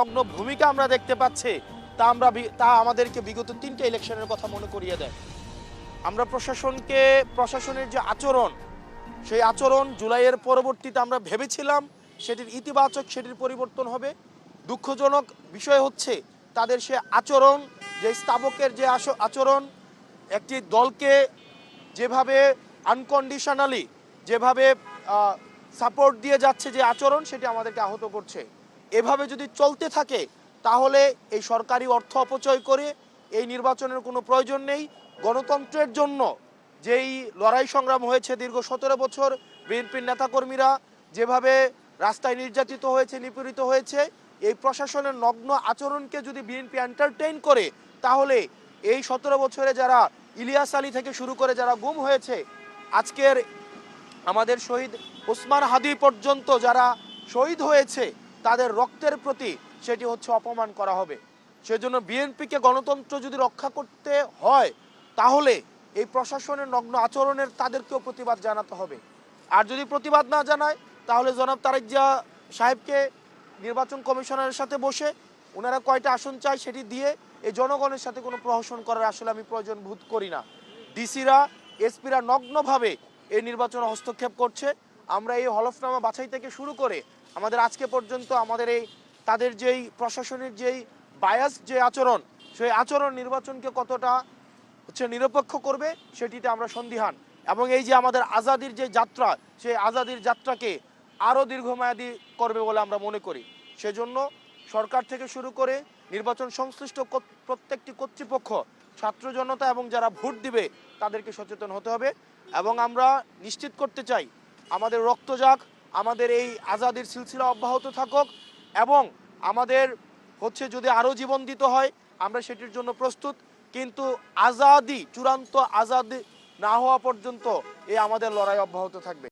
ভূমিকা আমরা দেখতে পাচ্ছি তা আমাদেরকে বিগত 3টে ইলেকশনের কথা মনে করিয়ে দেয়। আমরা প্রশাসনের যে আচরণ, সেই আচরণ জুলাইয়ের পরবর্তীতে আমরা ভেবেছিলাম সেটির ইতিবাচক, সেটির পরিবর্তন হবে। দুঃখজনক বিষয় হচ্ছে তাদের সে আচরণ, যে স্থাবকের যে আচরণ, একটি দলকে যেভাবে আনকন্ডিশনালি যেভাবে সাপোর্ট দিয়ে যাচ্ছে যে আচরণ, সেটি আমাদেরকে আহত করছে। এভাবে যদি চলতে থাকে তাহলে এই সরকারি অর্থ অপচয় করে এই নির্বাচনের কোনো প্রয়োজন নেই। গণতন্ত্রের জন্য যেই লড়াই সংগ্রাম হয়েছে দীর্ঘ 17 বছর, বিএনপির নেতাকর্মীরা যেভাবে রাস্তায় নির্যাতিত হয়েছে, নিপীড়িত হয়েছে, এই প্রশাসনের নগ্ন আচরণকে যদি বিএনপি এন্টারটেইন করে তাহলে এই 17 বছরে যারা ইলিয়াস আলী থেকে শুরু করে যারা গুম হয়েছে, আজকের আমাদের শহীদ ওসমান হাদি পর্যন্ত যারা শহীদ হয়েছে, তাদের রক্তের প্রতি সেটি হচ্ছে অপমান করা হবে। সেজন্য বিএনপিকে গণতন্ত্র যদি রক্ষা করতে হয় তাহলে এই প্রশাসনের নগ্ন আচরণের তাদেরকেও প্রতিবাদ জানাতে হবে। আর যদি প্রতিবাদ না জানায় তাহলে জনাব তারেক জিয়া সাহেবকে নির্বাচন কমিশনারের সাথে বসে ওনারা কয়টা আসন চায় সেটি দিয়ে এই জনগণের সাথে কোনো প্রহসন করার আসলে আমি প্রয়োজন বোধ করি না। ডিসিরা, এসপিরা নগ্নভাবে এই নির্বাচনে হস্তক্ষেপ করছে। আমরা এই হলফনামা বাছাই থেকে শুরু করে আমাদের আজকে পর্যন্ত আমাদের এই তাদের যেই প্রশাসনের যেই বায়াস যে আচরণ, সেই আচরণ নির্বাচনকে কতটা নিরপেক্ষ করবে সেটিতে আমরা সন্দিহান। এবং এই যে আমাদের আজাদির যে যাত্রা, সেই আজাদির যাত্রাকে আরও দীর্ঘমেয়াদী করবে বলে আমরা মনে করি। সেজন্য সরকার থেকে শুরু করে নির্বাচন সংশ্লিষ্ট প্রত্যেকটি কর্তৃপক্ষ, ছাত্র জনতা এবং যারা ভোট দিবে তাদেরকে সচেতন হতে হবে। এবং আমরা নিশ্চিত করতে চাই আমাদের রক্ত যাক, আমাদের এই আজাদির সিলসিলা অব্যাহত থাকুক, এবং আমাদের যদি আরও জীবন দিতে হয় আমরা সেটির জন্য প্রস্তুত। কিন্তু আজাদি, চূড়ান্ত আজাদি না হওয়া পর্যন্ত এই আমাদের লড়াই অব্যাহত থাকবে।